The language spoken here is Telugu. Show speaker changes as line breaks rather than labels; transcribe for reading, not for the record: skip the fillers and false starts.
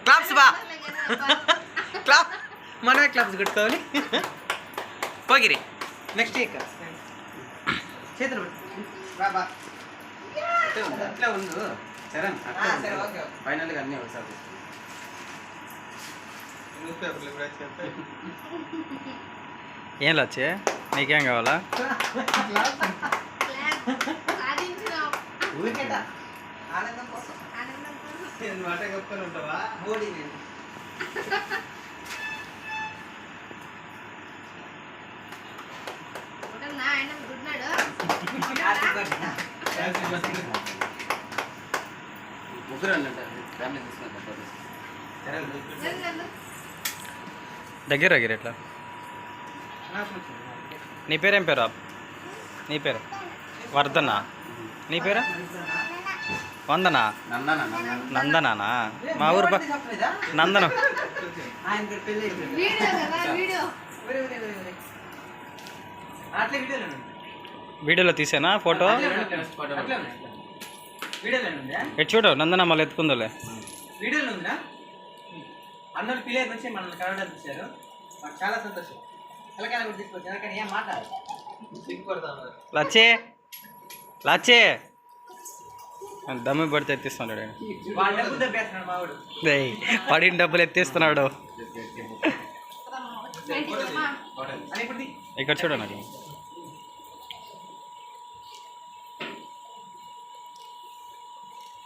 క్లాప్స్ బా క్లాప్ మనమే క్లాప్స్ కొట్టుకోవాలి పోగిరి నెక్స్ట్ ఇక చేతులు బాబా అట్లా ఉండు చరణ్ ఫైనల్గా అన్నీ ఒకసారి ఏం లచ్చే నీకేం కావాలా ఆనందం కోసం మాట కప్పుకొని ఉంటావా మోడీ నేను ముగ్గురు ఫ్యామిలీ దగ్గర దగ్గర ఎట్లా నీ పేరేం పేరు నీ పేరు వర్ధనా నీ పేరు వందనా నందనానా మా ఊరు నందనం వీడియోలో తీసానా ఫోటో ఎటు చూడు నందన మళ్ళీ ఎత్తుకుందోలే వీడియోలో ఉందా అందరూ పిల్లలు వచ్చి మనల్ని కలవడానికి వచ్చారు మాకు చాలా సంతోషం ఎలాగైనా కూడా తీసుకొచ్చారు కానీ ఏం మాట్లాడారు లచ్చే లచ్చే దమ్ము పడితే ఎత్తిస్తున్నాడు పడిన డబ్బులు ఎత్తిస్తున్నాడు ఇక్కడ చూడ నాకు